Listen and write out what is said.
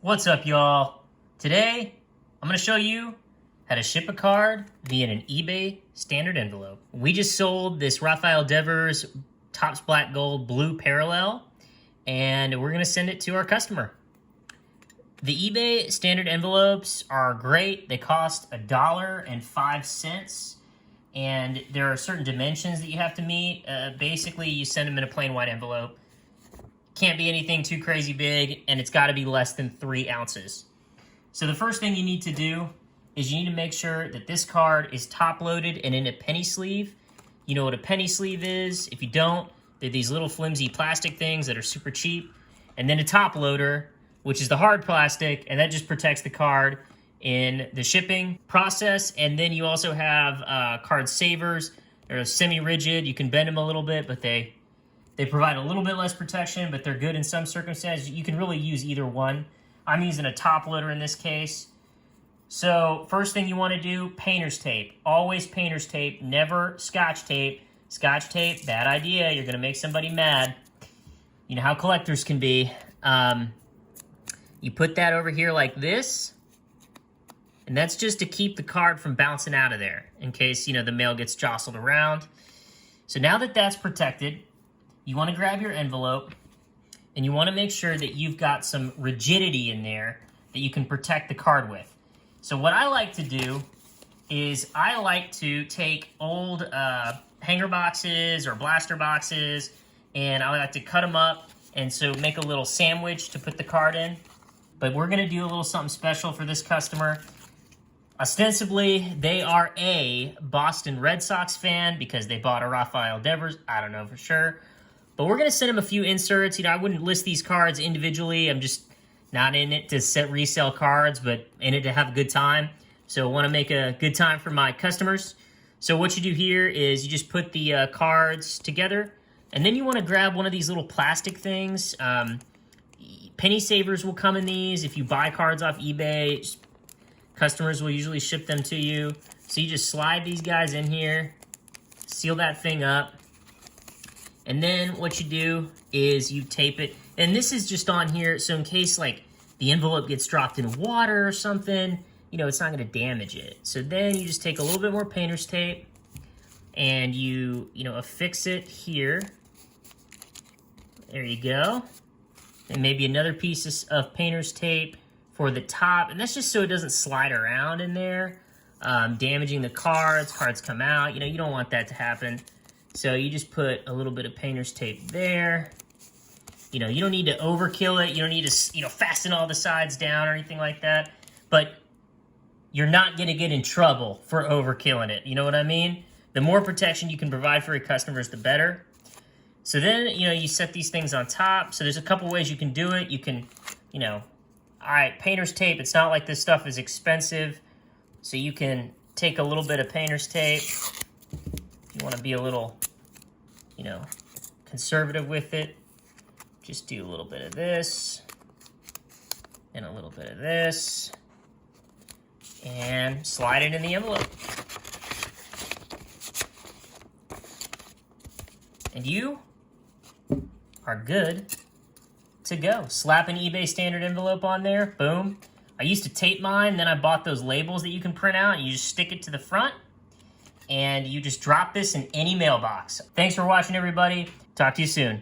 What's up, y'all? Today, I'm going to show you how to ship a card via an eBay standard envelope. We just sold this Rafael Devers Topps Black Gold Blue Parallel, and we're going to send it to our customer. The eBay standard envelopes are great. They cost $1.05, and there are certain dimensions that you have to meet. Basically, you send them in a plain white envelope. Can't be anything too crazy big, and it's got to be less than 3 ounces. So the first thing you need to do is you need to make sure that this card is top loaded and in a penny sleeve. You know what a penny sleeve is? If you don't, they're these little flimsy plastic things that are super cheap. And then a top loader, which is the hard plastic, and that just protects the card in the shipping process. And then you also have card savers. They're semi-rigid. You can bend them a little bit, but they provide a little bit less protection, but they're good in some circumstances. You can really use either one. I'm using a top loader in this case. So first thing you want to do, painter's tape. Always painter's tape, never Scotch tape. Scotch tape, bad idea. You're going to make somebody mad. You know how collectors can be. You put that over here like this, and that's just to keep the card from bouncing out of there in case, the mail gets jostled around. So now that that's protected, you want to grab your envelope, and you want to make sure that you've got some rigidity in there that you can protect the card with. So what I like to do is I like to take old hanger boxes or blaster boxes, and I like to cut them up, and so make a little sandwich to put the card in. But we're going to do a little something special for this customer. Ostensibly, they are a Boston Red Sox fan because they bought a Rafael Devers. I don't know for sure. But we're going to send them a few inserts. I wouldn't list these cards individually. I'm just not in it to resell cards, but in it to have a good time. So I want to make a good time for my customers. So what you do here is you just put the cards together, and then you want to grab one of these little plastic things. Penny savers will come in these. If you buy cards off eBay, customers will usually ship them to you. So you just slide these guys in here, seal that thing up. And then what you do is you tape it. And this is just on here, so in case the envelope gets dropped in water or something, it's not going to damage it. So then you just take a little bit more painter's tape and you affix it here. There you go. And maybe another piece of painter's tape for the top. And that's just so it doesn't slide around in there, damaging the cards. Cards come out. You don't want that to happen. So you just put a little bit of painter's tape there. You don't need to overkill it. You don't need to, fasten all the sides down or anything like that. But you're not going to get in trouble for overkilling it. You know what I mean? The more protection you can provide for your customers, the better. So then, you set these things on top. So there's a couple ways you can do it. You can, all right, painter's tape. It's not like this stuff is expensive. So you can take a little bit of painter's tape. You want to be a little, conservative with it. Just do a little bit of this and a little bit of this and slide it in the envelope. And you are good to go. Slap an eBay standard envelope on there. Boom. I used to tape mine, then I bought those labels that you can print out, and you just stick it to the front. And you just drop this in any mailbox. Thanks for watching, everybody. Talk to you soon.